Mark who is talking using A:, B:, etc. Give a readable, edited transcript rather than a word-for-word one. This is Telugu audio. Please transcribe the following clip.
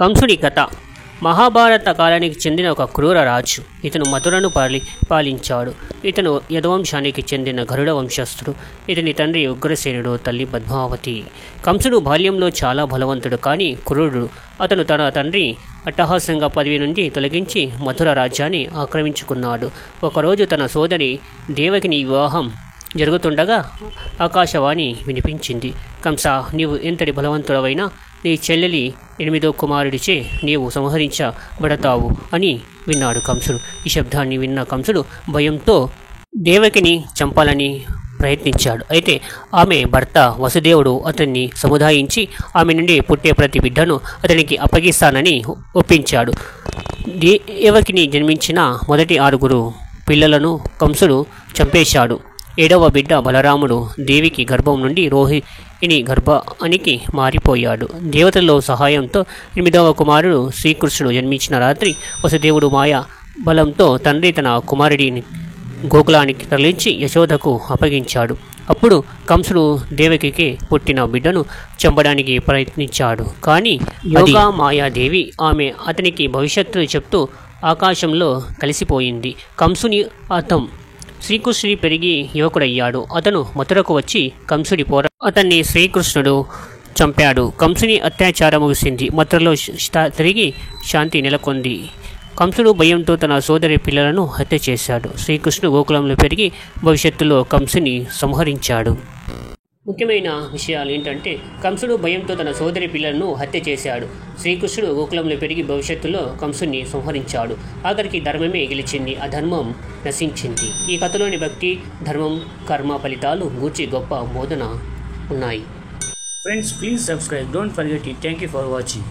A: కంసుడి కథ. మహాభారత కాలానికి చెందిన ఒక క్రూర రాజు. ఇతను మథురను పాలించాడు. ఇతను యదువంశానికి చెందిన గరుడ వంశస్థుడు. ఇతని తండ్రి ఉగ్రసేనుడు, తల్లి పద్మావతి. కంసుడు బాల్యంలో చాలా బలవంతుడు కానీ క్రూరుడు. అతను తన తండ్రి అట్టహాసంగా పదవి నుండి తొలగించి మథుర రాజ్యాన్ని ఆక్రమించుకున్నాడు. ఒకరోజు తన సోదరి దేవకిని వివాహం జరుగుతుండగా ఆకాశవాణి వినిపించింది. కంస, నీవు ఎంతటి బలవంతుడవైనా నీ చెల్లెలి 8వ కుమారుడిచే నీవు సంహరించబడతావు అని విన్నాడు కంసుడు. ఈ శబ్దాన్ని విన్న కంసుడు భయంతో దేవకిని చంపాలని ప్రయత్నించాడు. అయితే ఆమె భర్త వసుదేవుడు అతన్ని సముదాయించి ఆమె నుండి పుట్టే ప్రతి బిడ్డను అతనికి అప్పగిస్తానని ఒప్పించాడు. దేవకిని జన్మించిన మొదటి 6 పిల్లలను కంసుడు చంపేశాడు. 7వ బిడ్డ బలరాముడు దేవికి గర్భం నుండి రోహిణి గర్భానికి మారిపోయాడు. దేవతల సహాయంతో 8వ కుమారుడు శ్రీకృష్ణుడు జన్మించిన రాత్రి వసుదేవుడు మాయ బలంతో తండ్రి తన కుమారుడిని గోకులానికి తరలించి యశోదకు అప్పగించాడు. అప్పుడు కంసుడు దేవకికి పుట్టిన బిడ్డను చంపడానికి ప్రయత్నించాడు. కానీ యోగా మాయాదేవి ఆమె అతనికి భవిష్యత్తు చెప్తూ ఆకాశంలో కలిసిపోయింది. కంసుని శ్రీకృష్ణుడి పెరిగి యువకుడయ్యాడు. అతను మథురకు వచ్చి కంసుడి అతన్ని శ్రీకృష్ణుడు చంపాడు. కంసుని అత్యాచారం ముగిసింది. మథురలో తిరిగి శాంతి నెలకొంది. కంసుడు భయంతో తన సోదరి పిల్లలను హత్య చేశాడు. శ్రీకృష్ణుడు గోకులంలో పెరిగి భవిష్యత్తులో కంసుని సంహరించాడు. ముఖ్యమైన విషయాలు ఏంటంటే, కంసుడు భయంతో తన సోదరి పిల్లలను హత్య చేశాడు. శ్రీకృష్ణుడు గోకులంలో పెరిగి భవిష్యత్తులో కంసుని సంహరించాడు. ఆఖరికి ధర్మమే గెలిచింది, అధర్మం నశించింది. ఈ కథలోని భక్తి, ధర్మం, కర్మ ఫలితాలు గూర్చి గొప్ప బోధన ఉన్నాయి. Friends, please subscribe. Don't forget it. Thank you for watching.